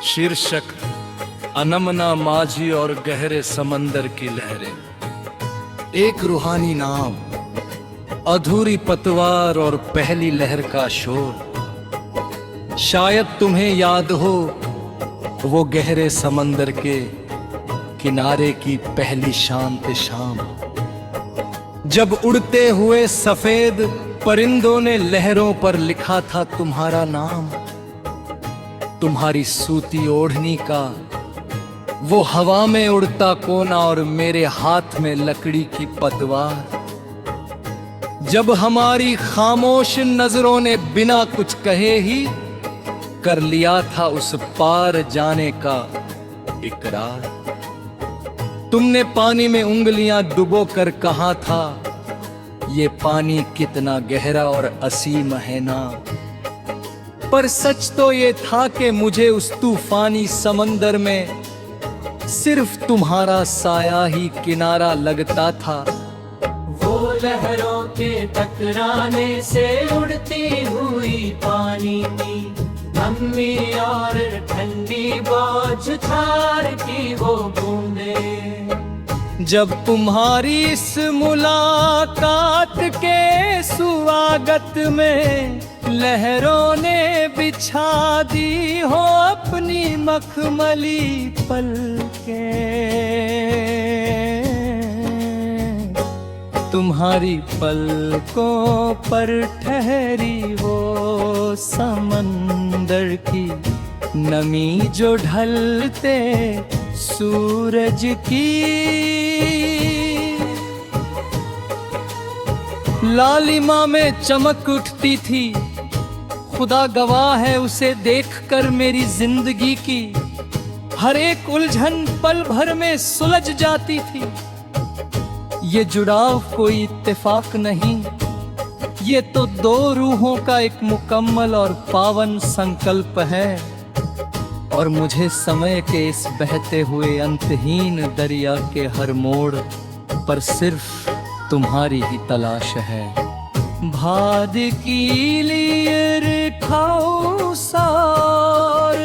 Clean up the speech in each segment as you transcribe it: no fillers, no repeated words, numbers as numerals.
शीर्षक अनमना माझी और गहरे समंदर की लहरें। एक रूहानी नाम, अधूरी पतवार और पहली लहर का शोर। शायद तुम्हें याद हो वो गहरे समंदर के किनारे की पहली शांत शाम, जब उड़ते हुए सफेद परिंदों ने लहरों पर लिखा था तुम्हारा नाम। तुम्हारी सूती ओढ़नी का वो हवा में उड़ता कोना और मेरे हाथ में लकड़ी की पतवार। जब हमारी खामोश नजरों ने बिना कुछ कहे ही कर लिया था उस पार जाने का इकरार। तुमने पानी में उंगलियां डुबो कर कहा था ये पानी कितना गहरा और असीम है ना। पर सच तो ये था कि मुझे उस तूफानी समंदर में सिर्फ तुम्हारा साया ही किनारा लगता था। वो लहरों के टकराने से उड़ती हुई पानी की लंबी और ठंडी बौछार की वो बूंदें। जब तुम्हारी इस मुलाकात के स्वागत में लहरों ने बिछा दी हो अपनी मखमली पलकें। तुम्हारी पलकों पर ठहरी वो समंदर की नमी जो ढलते सूरज की लालिमा में चमक उठती थी। खुदा गवाह है उसे देखकर मेरी जिंदगी की हर एक उलझन पल भर में सुलझ जाती थी। ये जुड़ाव कोई इत्तेफाक नहीं, ये तो दो रूहों का एक मुकम्मल और पावन संकल्प है। और मुझे समय के इस बहते हुए अंतहीन दरिया के हर मोड़ पर सिर्फ तुम्हारी ही तलाश है। भाद की लीर खाओ सार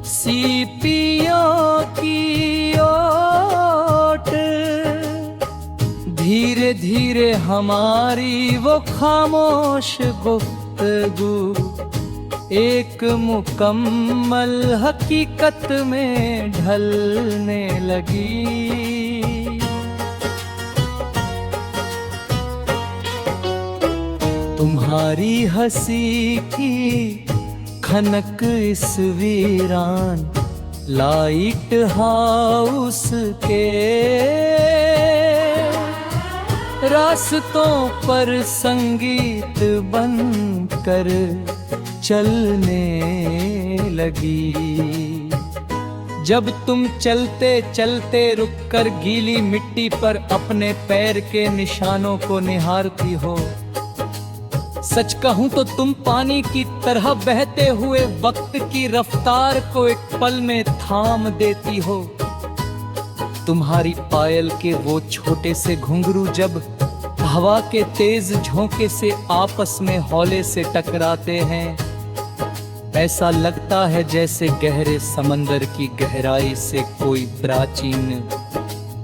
सीपियों की ओट, धीरे धीरे हमारी वो खामोश गुफ्तगू एक मुकम्मल हकीकत में ढलने लगी। तुम्हारी हंसी की खनक इस वीरान लाइट हाउस के रास्तों पर संगीत बनकर चलने लगी। जब तुम चलते चलते रुककर गीली मिट्टी पर अपने पैर के निशानों को निहारती हो, सच कहूं तो तुम पानी की तरह बहते हुए वक्त की रफ्तार को एक पल में थाम देती हो। तुम्हारी पायल के वो छोटे से घुंघरू जब हवा के तेज झोंके से आपस में हौले से टकराते हैं, ऐसा लगता है जैसे गहरे समंदर की गहराई से कोई प्राचीन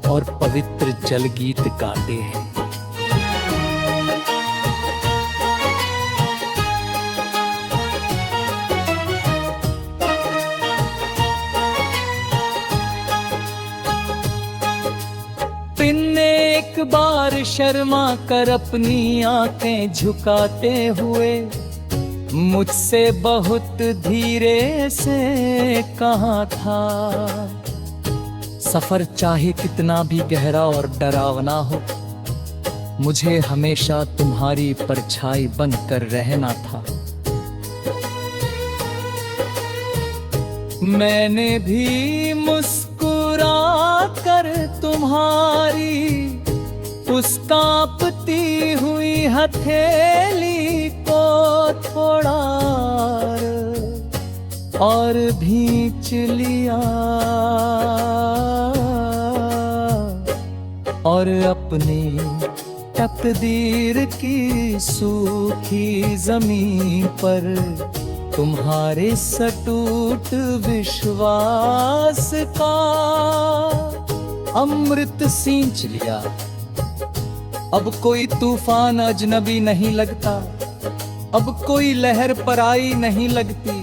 और पवित्र जलगीत गाते हैं। एक बार शर्मा कर अपनी आंखें झुकाते हुए मुझसे बहुत धीरे से कहा था, सफर चाहे कितना भी गहरा और डरावना हो, मुझे हमेशा तुम्हारी परछाई बनकर रहना था। मैंने भी मुस्कुरा कर तुम्हारी उस कांपती हुई हथेली को थोड़ा और भींच लिया और अपनी तकदीर की सूखी जमीन पर तुम्हारे सटूट विश्वास का अमृत सींच लिया। अब कोई तूफान अजनबी नहीं लगता, अब कोई लहर पराई नहीं लगती।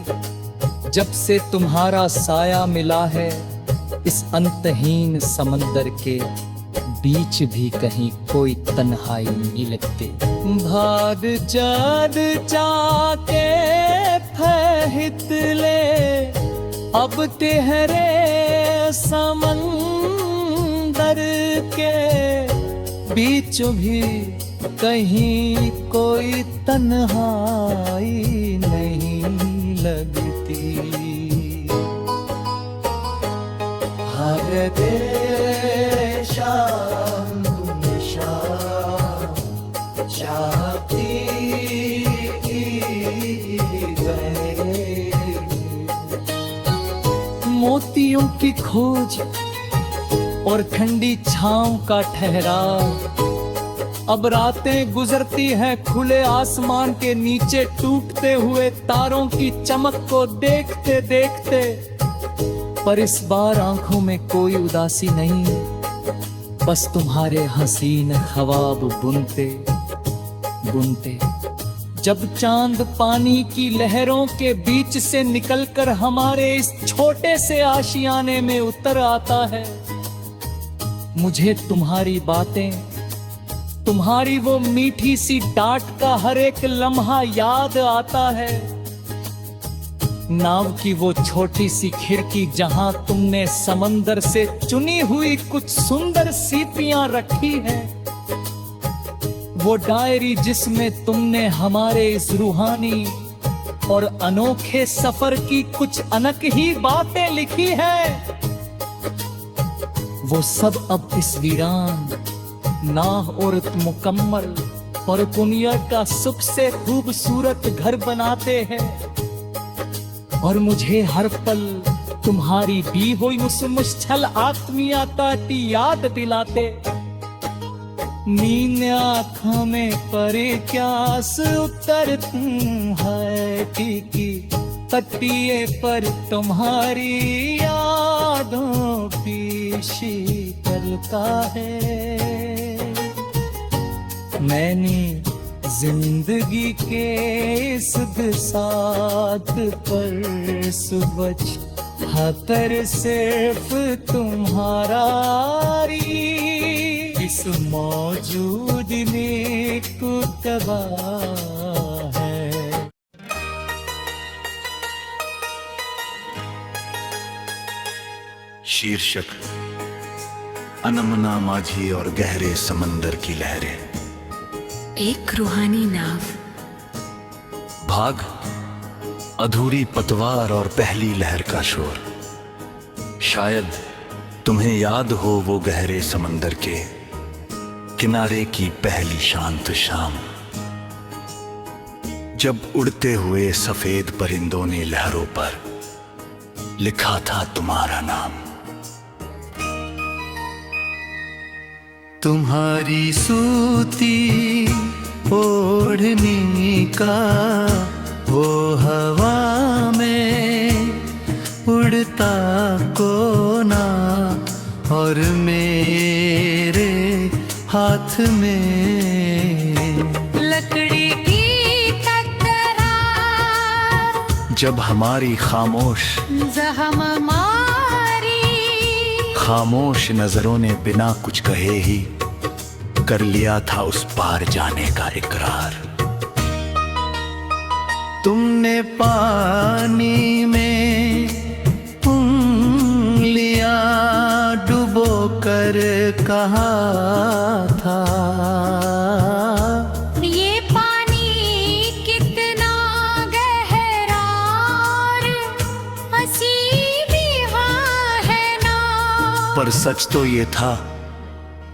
जब से तुम्हारा साया मिला है इस अंतहीन समंदर के बीच भी कहीं कोई तन्हाई नहीं लगती। भाद चाद चाके फहित ले अब तेहरे समंदर के बीच भी कहीं कोई तन्हाई नहीं लगती। हर देशा मोतियों की खोज और ठंडी छांव का ठहराव। अब रातें गुजरती हैं खुले आसमान के नीचे टूटते हुए तारों की चमक को देखते देखते। पर इस बार आंखों में कोई उदासी नहीं, बस तुम्हारे हसीन ख्वाब बुनते बुनते। जब चांद पानी की लहरों के बीच से निकलकर हमारे इस छोटे से आशियाने में उतर आता है, मुझे तुम्हारी बातें, तुम्हारी वो मीठी सी डांट का हर एक लम्हा याद आता है। नाव की वो छोटी सी खिड़की जहां तुमने समंदर से चुनी हुई कुछ सुंदर सीपियां रखी हैं, वो डायरी जिसमें तुमने हमारे इस रूहानी और अनोखे सफर की कुछ अनक ही बातें लिखी हैं, वो सब अब इस वीरान नाह और मुकम्मल और दुनिया का सुख से खूबसूरत घर बनाते हैं। और मुझे हर पल तुम्हारी दी हुई उस मुश्किल आत्मीयता की याद दिलाते। नींद आँखों में परे प्यास उतरती है की तकिए पर तुम्हारी यादों की शीतलता है। मैंने जिंदगी के इस साथ पर सुबह खातर सिर्फ तुम्हारा इस मौजूद में कुतबा है। शीर्षक अनमना माझी और गहरे समंदर की लहरें। एक रूहानी नाव। भाग अधूरी पतवार और पहली लहर का शोर। शायद तुम्हें याद हो वो गहरे समंदर के किनारे की पहली शांत शाम, जब उड़ते हुए सफेद परिंदों ने लहरों पर लिखा था तुम्हारा नाम। तुम्हारी सूती ओढ़नी का वो हवा में उड़ता कोना और मेरे हाथ में लकड़ी की तकरार, जब हमारी खामोश जहम मारी, खामोश नजरों ने बिना कुछ कहे ही कर लिया था उस पार जाने का इकरार। तुमने पानी में उंगलियां डुबो कर कहा था, ये पानी कितना गहरा और हंसी भी हाँ है ना। पर सच तो ये था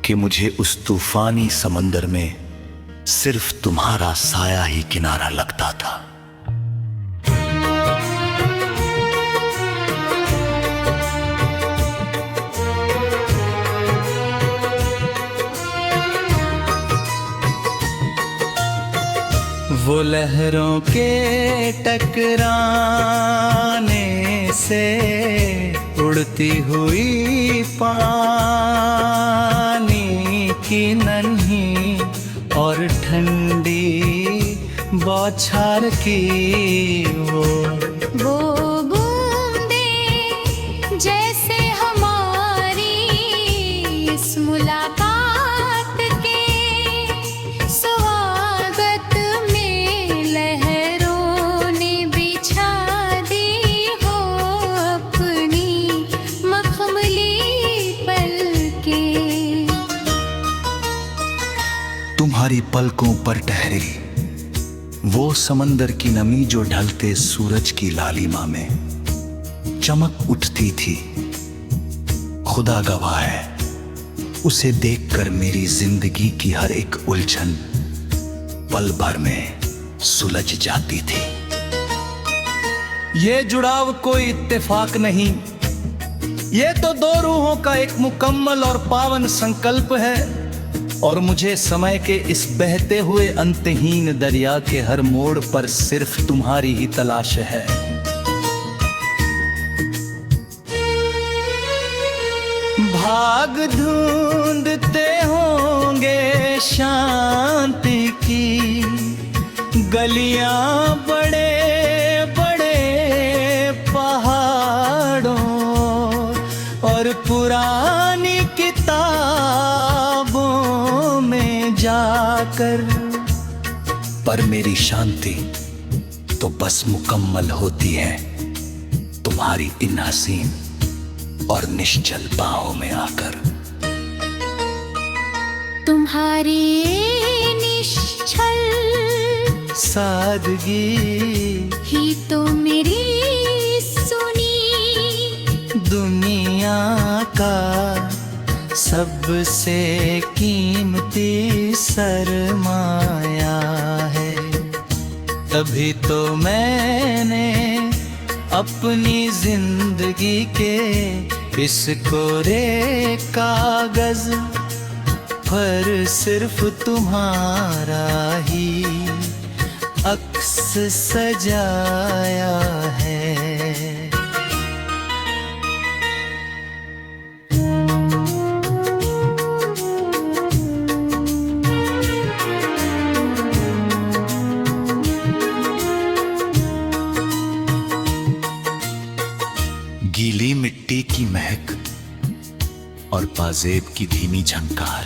कि मुझे उस तूफानी समंदर में सिर्फ तुम्हारा साया ही किनारा लगता था। वो लहरों के टकराने से उड़ती हुई पानी की नन्ही और ठंडी बौछार की वो बूंदें जैसे हमारी इस मुलाकात के स्वागत में लहरों ने बिछा दी हो अपनी मखमली पलकें। तुम्हारी पलकों पर ठहरी वो समंदर की नमी जो ढलते सूरज की लालिमा में चमक उठती थी। खुदा गवाह है, उसे देखकर मेरी जिंदगी की हर एक उलझन पल भर में सुलझ जाती थी। ये जुड़ाव कोई इत्तेफाक नहीं, ये तो दो रूहों का एक मुकम्मल और पावन संकल्प है। और मुझे समय के इस बहते हुए अंतहीन दरिया के हर मोड़ पर सिर्फ तुम्हारी ही तलाश है। भाग ढूंढते होंगे शांति की गलियां बड़े बड़े पहाड़ों और पुरानी किताबों में जाकर, पर मेरी शांति तो बस मुकम्मल होती है तुम्हारी इन हसीन और निश्चल बाहों में आकर। तुम्हारी निश्चल सादगी ही तो मेरी सुनी दुनिया का सबसे कीमती सरमाया है। तभी तो मैंने अपनी जिंदगी के इस कोरे कागज पर सिर्फ तुम्हारा ही अक्स सजाया है। गीली मिट्टी की महक और पाजेब की धीमी झंकार,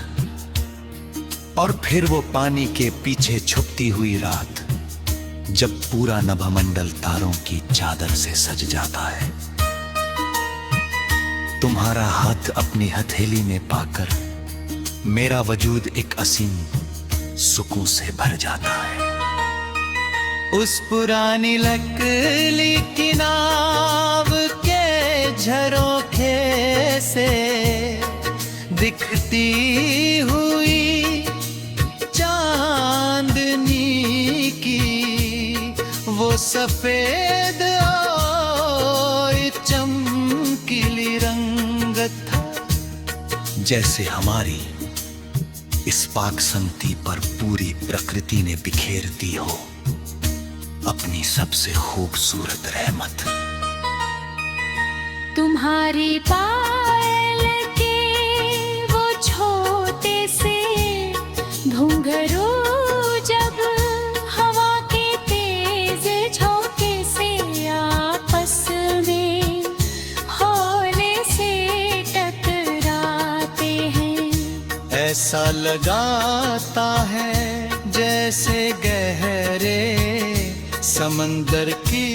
और फिर वो पानी के पीछे छुपती हुई रात जब पूरा नभमंडल तारों की चादर से सज जाता है। तुम्हारा हाथ अपनी हथेली में पाकर मेरा वजूद एक असीम सुकून से भर जाता है। उस पुरानी लकड़ी की नाव के झरोखे से दिखती हुई चांदनी की वो सफेद और चमकीली रंगत, जैसे हमारी इस पाक संगति पर पूरी प्रकृति ने बिखेर दी हो अपनी सबसे खूबसूरत रहमत। तुम्हारी पायल के वो छोटे से घुंघरू जब हवा के तेज झोंके से आपस में हौले से टकराते हैं, ऐसा लगाता है जैसे गहरे समंदर की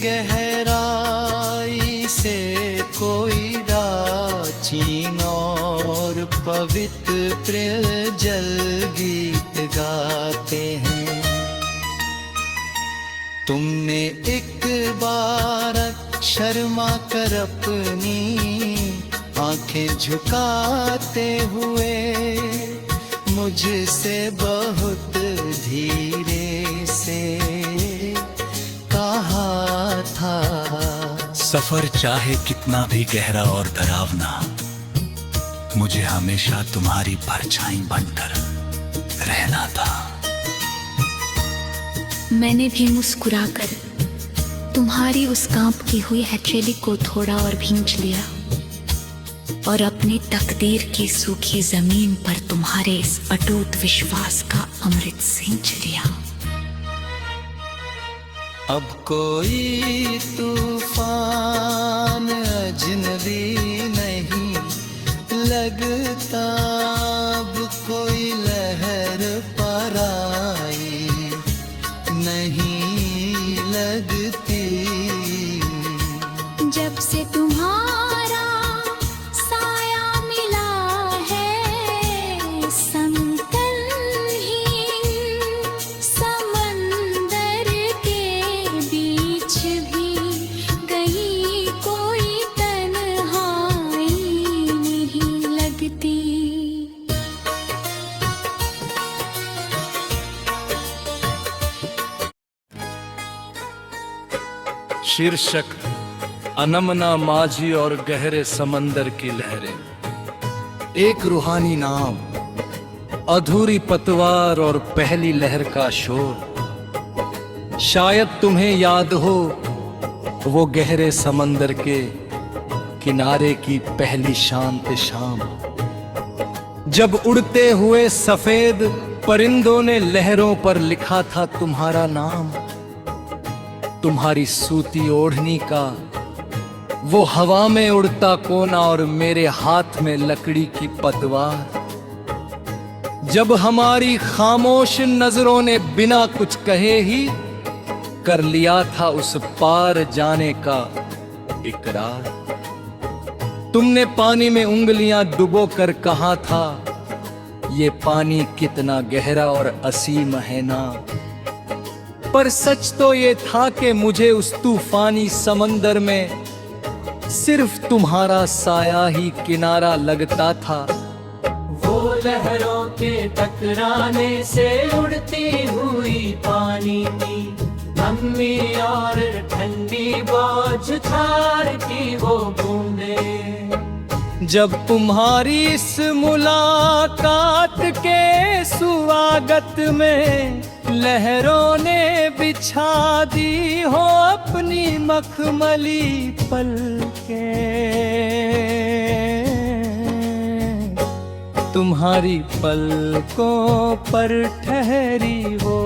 गहराई से कोई प्राचीन और पवित्र जल गीत गाते हैं। तुमने एक बार शर्मा कर अपनी आंखें झुकाते हुए मुझसे बहुत धीरे से कहा था, सफर चाहे कितना भी गहरा और डरावना, मुझे हमेशा तुम्हारी परछाई बनकर रहना था। मैंने भी मुस्कुराकर तुम्हारी उस कांपती हुई हथेली को थोड़ा और भींच लिया और अपनी तकदीर की सूखी जमीन पर तुम्हारे इस अटूट विश्वास का अमृत सींच लिया। अब कोई तूफान अजनबी नहीं लगता, अब कोई लहर पराई नहीं लगती। जब से तुम्हारा साया मिला है समतलहीन समंदर के बीच भी गई कोई तन्हाई नहीं लगती। शीर्षक अनमना माझी और गहरे समंदर की लहरें। एक रूहानी नाम, अधूरी पतवार और पहली लहर का शोर। शायद तुम्हें याद हो वो गहरे समंदर के किनारे की पहली शांत शाम, जब उड़ते हुए सफेद परिंदों ने लहरों पर लिखा था तुम्हारा नाम। तुम्हारी सूती ओढ़नी का वो हवा में उड़ता कोना और मेरे हाथ में लकड़ी की पतवार, जब हमारी खामोश नजरों ने बिना कुछ कहे ही कर लिया था उस पार जाने का इकरार। तुमने पानी में उंगलियां डुबो कर कहा था ये पानी कितना गहरा और असीम है ना, पर सच तो ये था कि मुझे उस तूफानी समंदर में सिर्फ तुम्हारा साया ही किनारा लगता था। वो लहरों के टकराने से उड़ती हुई पानी की लंबी और ठंडी बौछार की वो बूंदें, जब तुम्हारी इस मुलाकात के स्वागत में लहरों ने बिछा दी हो अपनी मखमली पलकें। तुम्हारी पलकों पर ठहरी वो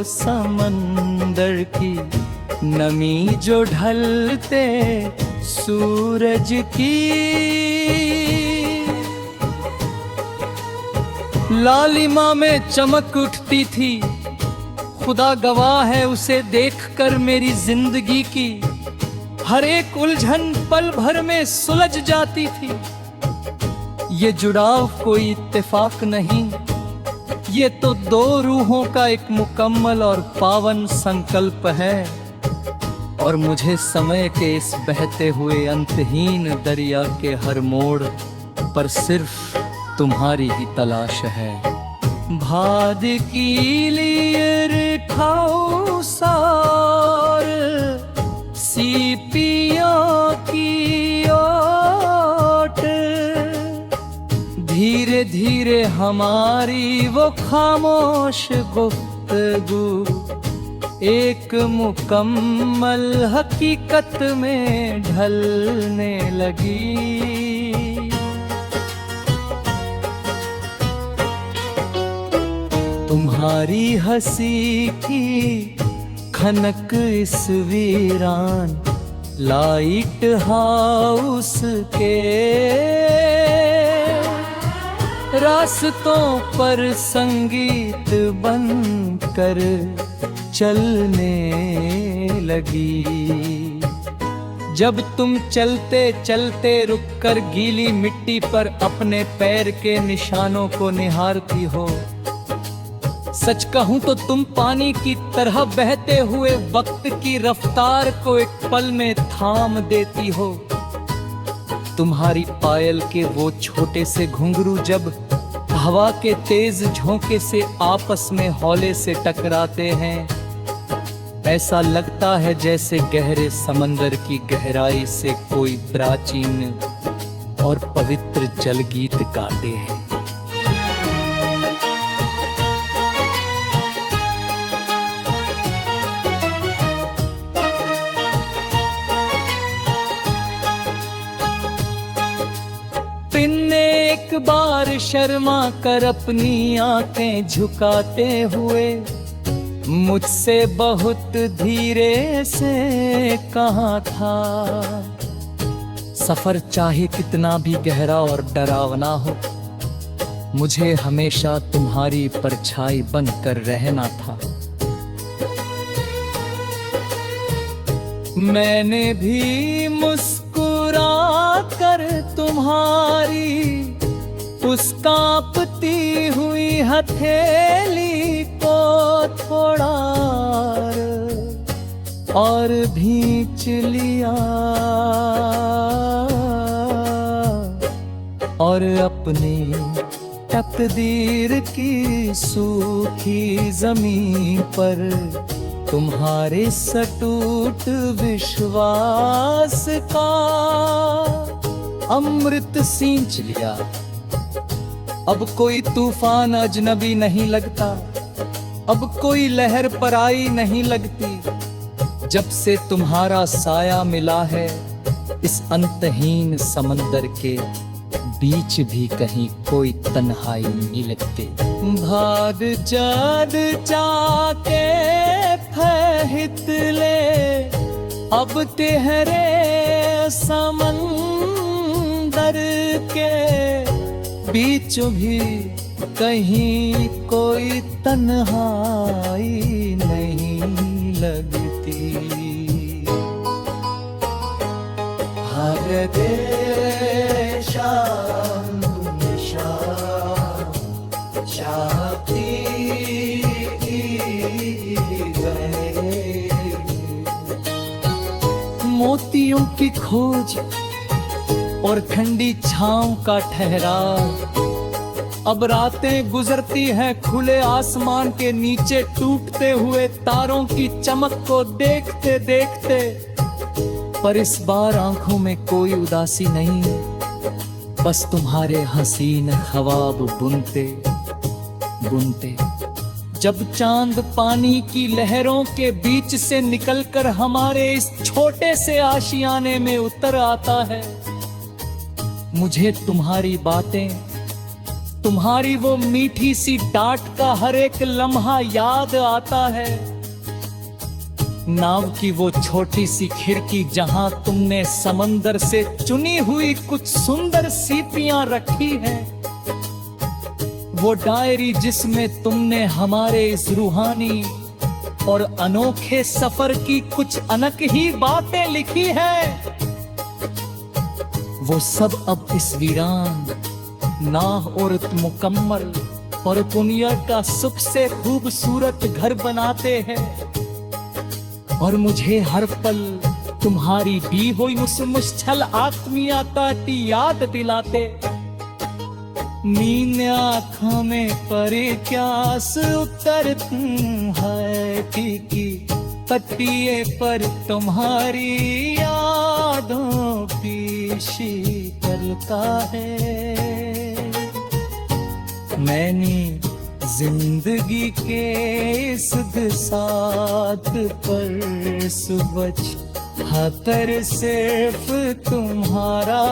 समंदर की नमी जो ढलते सूरज की लालिमा में चमक उठती थी। खुदा गवाह है उसे देखकर मेरी जिंदगी की हर एक उलझन पल भर में सुलझ जाती थी। ये जुड़ाव कोई इत्तेफाक नहीं, ये तो दो रूहों का एक मुकम्मल और पावन संकल्प है। और मुझे समय के इस बहते हुए अंतहीन दरिया के हर मोड़ पर सिर्फ तुम्हारी ही तलाश है। भाद की लियर खाओ सार सीपियों की ओट, धीरे धीरे हमारी वो खामोश गुफ्तगू एक मुकम्मल हकीकत में ढलने लगी। तुम्हारी हंसी की खनक इस वीरान लाइट हाउस के रास्तों पर संगीत बनकर चलने लगी। जब तुम चलते चलते रुककर गीली मिट्टी पर अपने पैर के निशानों को निहारती हो, सच कहूं तो तुम पानी की तरह बहते हुए वक्त की रफ्तार को एक पल में थाम देती हो। तुम्हारी पायल के वो छोटे से घुंघरू जब हवा के तेज झोंके से आपस में हौले से टकराते हैं, ऐसा लगता है जैसे गहरे समंदर की गहराई से कोई प्राचीन और पवित्र जल गीत गाते हैं। एक बार शर्मा कर अपनी आंखें झुकाते हुए मुझसे बहुत धीरे से कहा था, सफर चाहे कितना भी गहरा और डरावना हो, मुझे हमेशा तुम्हारी परछाई बनकर रहना था। मैंने भी मुस्कुरा कर तुम्हारी उस कांपती हुई हथेली को थोड़ा और भींच लिया और अपनी तकदीर की सूखी जमीन पर तुम्हारे सटूट विश्वास का अमृत सींच लिया। अब कोई तूफान अजनबी नहीं लगता, अब कोई लहर पराई नहीं लगती। जब से तुम्हारा साया मिला है इस अंतहीन समंदर के बीच भी कहीं कोई तन्हाई नहीं लगती। भाग जाद जाके फहित ले अब तेरे समंदर के बीच भी कहीं कोई तन्हाई नहीं लगती। हर देशा मोतियों की खोज और ठंडी छांव का ठहराव। अब रातें गुजरती हैं खुले आसमान के नीचे टूटते हुए तारों की चमक को देखते देखते, पर इस बार आंखों में कोई उदासी नहीं, बस तुम्हारे हसीन ख्वाब बुनते बुनते। जब चांद पानी की लहरों के बीच से निकलकर हमारे इस छोटे से आशियाने में उतर आता है, मुझे तुम्हारी बातें, तुम्हारी वो मीठी सी डांट का हर एक लम्हा याद आता है। नाव की वो छोटी सी खिड़की जहां तुमने समंदर से चुनी हुई कुछ सुंदर सीपियां रखी हैं, वो डायरी जिसमें तुमने हमारे इस रूहानी और अनोखे सफर की कुछ अनक ही बातें लिखी हैं, वो सब अब इस वीरान नाह और मुकम्मल और दुनिया का सबसे खूबसूरत घर बनाते हैं। और मुझे हर पल तुम्हारी दी हुई उस मुश्किल आत्मीयता की याद दिलाते। नींद आँखों में परे प्यास उतरती है की पट्टिए पर तुम्हारी यादों की शीतलता है। मैंने जिंदगी के इस साथ पर सुबह खातर सिर्फ तुम्हारा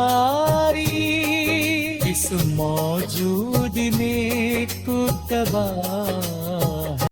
इस मौजूद में कुतबा